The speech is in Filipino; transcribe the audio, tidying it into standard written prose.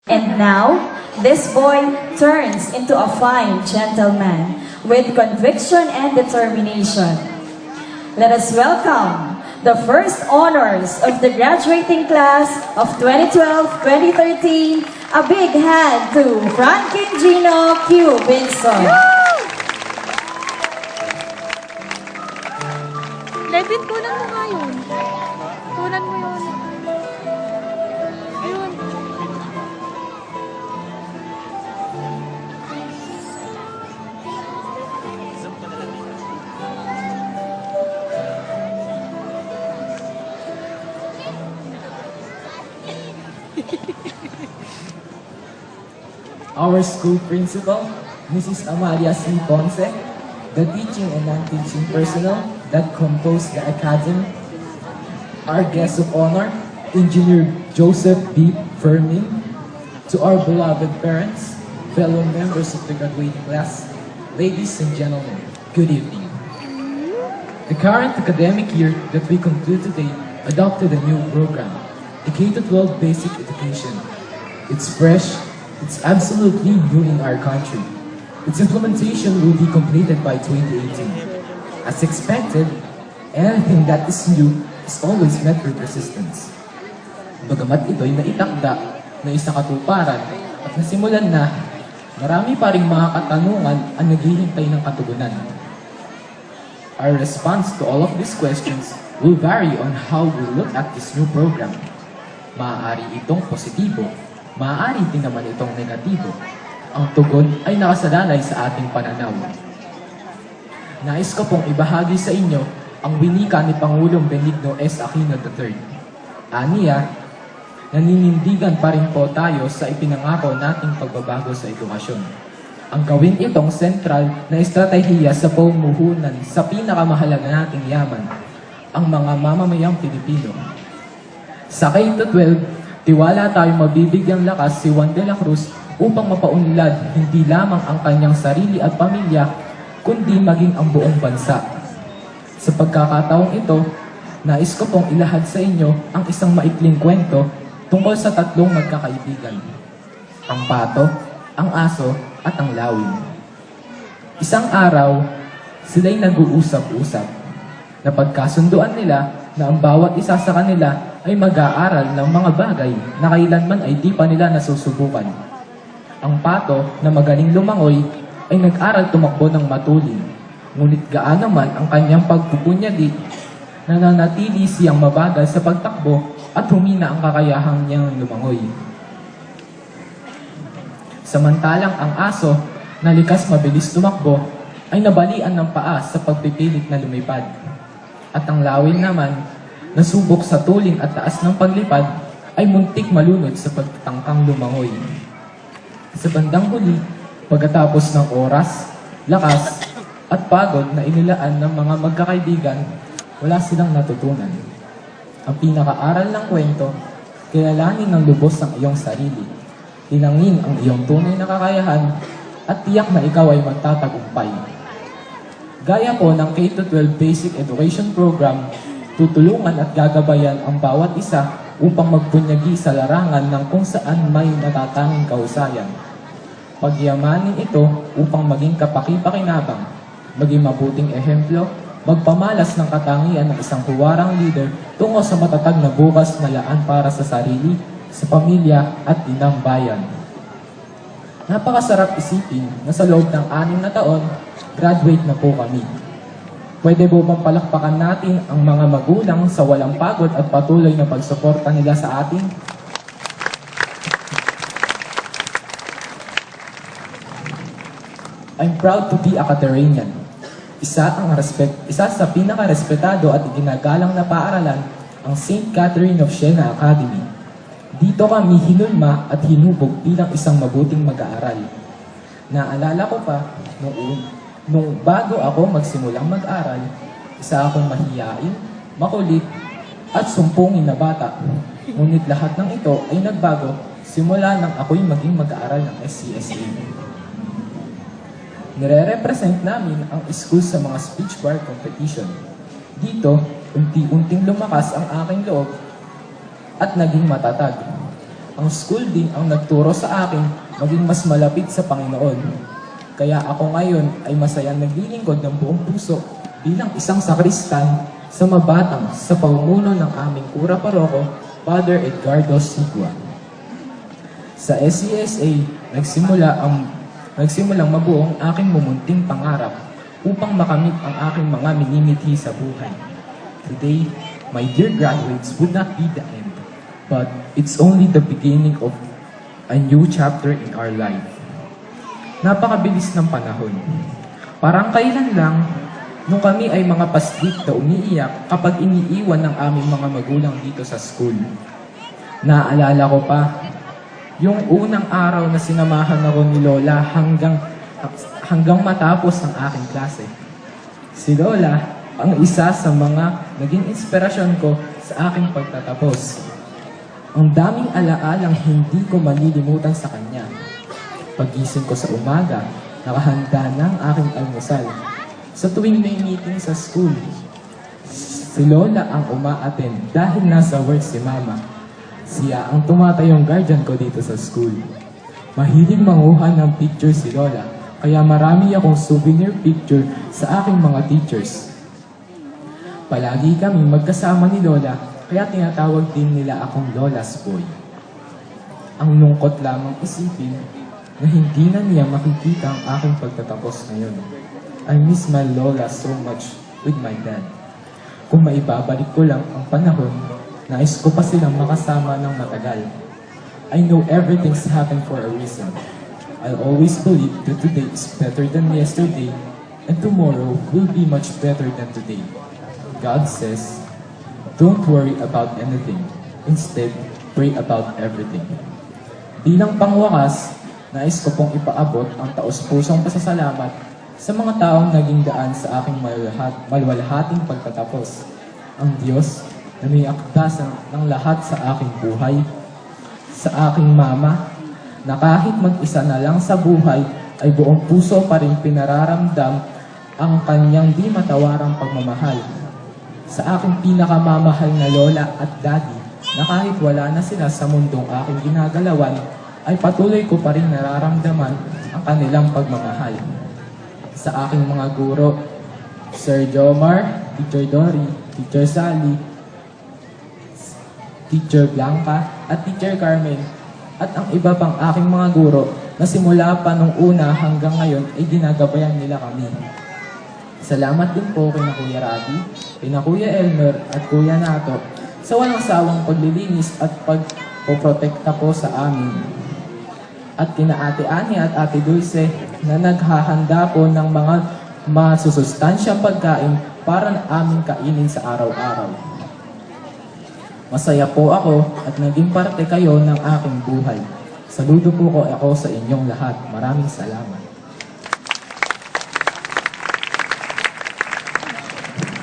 And now, this boy turns into a fine gentleman with conviction and determination. Let us welcome the first honors of the graduating class of 2012-2013. A big hand to Franklin Gino Q. Vinson. Levin, kunan mo nga yun. Kunan mo yun. Ayun. Our school principal, Mrs. Amalia C. Ponce, the teaching and non-teaching personnel that compose the academy, our guest of honor, Engineer Joseph B. Fermin, to our beloved parents, fellow members of the graduating class, ladies and gentlemen, good evening. The current academic year that we conclude today adopted a new program, the K-12 Basic Education. It's fresh, it's absolutely new in our country. Its implementation will be completed by 2018. As expected, anything that is new is always met with resistance. Bagamat ito'y naitakda na isang katuparan at nasimulan na, marami pa ring mga katanungan ang naghihintay ng katugunan. Our response to all of these questions will vary on how we look at this new program. Maaari itong positibo, maaari din naman itong negatibo. Ang tugon ay nakasalalay sa ating pananaw. Nais ko pong ibahagi sa inyo ang winika ni Pangulong Benigno S. Aquino III. Aniya, naninindigan pa rin po tayo sa ipinangako nating pagbabago sa edukasyon. Ang gawin itong sentral na estratehiya sa pamumuhunan sa pinakamahalaga nating yaman, ang mga mamamayang Pilipino. Sa K-12, tiwala tayong mabibigyang lakas si Juan de la Cruz upang mapaunlad hindi lamang ang kanyang sarili at pamilya, kundi maging ang buong bansa. Sa pagkakataong ito, nais ko pong ilahad sa inyo ang isang maikling kwento tungkol sa tatlong magkakaibigan. Ang pato, ang aso, at ang lawin. Isang araw, sila'y nag-uusap-usap. Napagkasunduan nila na ang bawat isa sa kanila ay mag-aaral ng mga bagay na kailanman ay di pa nila nasusubukan. Ang pato na magaling lumangoy ay nag-aral tumakbo ng matulin. Ngunit gaan naman ang kanyang pagpupunyagi, nananatili siyang mabagal sa pagtakbo at humina ang kakayahang niyang lumangoy. Samantalang ang aso na likas mabilis tumakbo ay nabalian ng paa sa pagpipilit na lumipad. At ang lawin naman, nasubok sa tulin at taas ng paglipad, ay muntik malunod sa pagtangkang lumangoy. Sa bandang huli, pagkatapos ng oras, lakas, at pagod na inilaan ng mga magkakaibigan, wala silang natutunan. Ang pinakaaral ng kwento, kilalanin ng lubos ang iyong sarili. Tinangin ang iyong tunay na kakayahan at tiyak na ikaw ay magtatagumpay. Gaya po ng K-12 Basic Education Program, tutulungan at gagabayan ang bawat isa upang magpunyagi sa larangan ng kung saan may natatanging kahusayan. Pagyamanin ito upang maging kapaki-pakinabang, maging mabuting ehemplo, magpamalas ng katangian ng isang huwarang leader tungo sa matatag na bukas na laan para sa sarili, sa pamilya at inang bayan. Napakasarap isipin na sa loob ng 6 na taon, graduate na po kami. Pwede po bang palakpakan natin ang mga magulang sa walang pagod at patuloy na pagsuporta nila sa atin? I'm proud to be a Catarrhenian. Isa sa pinaka-respetado at iginagalang na paaralan ang St. Catherine of Siena Academy. Dito kami hinulma at hinubog bilang isang mabuting mag-aaral. Naalala ko pa, nung bago ako magsimulang mag-aral, isa akong mahiyain, makulit, at sumpungin na bata. Ngunit lahat ng ito ay nagbago simula nang ako'y maging mag-aaral ng SCSA. Nire-represent namin ang school sa mga speech bar competition. Dito, unti-unting lumakas ang aking loob at naging matatag. Ang school din ang nagturo sa akin maging mas malapit sa Panginoon. Kaya ako ngayon ay masayang naglilingkod ng buong puso bilang isang sakristan sa Mabatang sa pamumuno ng aming kura paroko, Father Edgardo Sigua. Sa SCSA, nagsimulang mabuo ang aking mumunting pangarap upang makamit ang aking mga minimithi sa buhay. Today, my dear graduates, would not be the end, but it's only the beginning of a new chapter in our life. Napakabilis ng panahon. Parang kailan lang, nung kami ay mga paslit na umiiyak kapag iniiwan ng aming mga magulang dito sa school. Naalala ko pa, yung unang araw na sinamahan ako ni Lola hanggang matapos ang aking klase. Si Lola ang isa sa mga naging inspirasyon ko sa aking pagtatapos. Ang daming alaalang hindi ko malilimutan sa kanya. Pagising ko sa umaga, nakahanda na ang aking almusal. Sa tuwing may meeting sa school, si Lola ang uma-attend dahil nasa work si Mama. Siya ang tumatayong guardian ko dito sa school. Mahilig manguha ng picture si Lola, kaya marami akong souvenir picture sa aking mga teachers. Palagi kami magkasama ni Lola, kaya tinatawag din nila akong Lola's Boy. Ang lungkot lamang isipin na hindi na niya makikita ang aking pagtatapos ngayon. I miss my Lola so much with my dad. Kung maibabalik ko lang ang panahon, nais ko pa silang makasama ng matagal. I know everything's happened for a reason. I'll always believe that today is better than yesterday, and tomorrow will be much better than today. God says, don't worry about anything. Instead, pray about everything. Bilang pangwakas, nais ko pong ipaabot ang taos-pusong pasasalamat sa mga taong naging daan sa aking maluwalhating pagtatapos. Ang Diyos na may akda ng lahat sa aking buhay, sa aking mama, na kahit mag-isa na lang sa buhay, ay buong puso pa rin pinararamdam ang kanyang di matawarang pagmamahal. Sa aking pinakamamahal na lola at daddy, na kahit wala na sila sa mundong aking ginagalawan, ay patuloy ko pa rin nararamdaman ang kanilang pagmamahal. Sa aking mga guro, Sir Jomar, Teacher Dory, Teacher Sally, Teacher Blanca, at Teacher Carmen, at ang iba pang aking mga guro na simula pa nung una hanggang ngayon ay ginagabayan nila kami. Salamat din po kina Kuya Rabi, kina Kuya Elmer at Kuya Nato sa walang sawang paglilinis at pagpoprotekta po sa amin. At kina Ate Ani at Ate Dulce na naghahanda po ng mga masusustansyang pagkain para na aming kainin sa araw-araw. Masaya po ako at naging parte kayo ng aking buhay. Saludo po ko ako sa inyong lahat. Maraming salamat.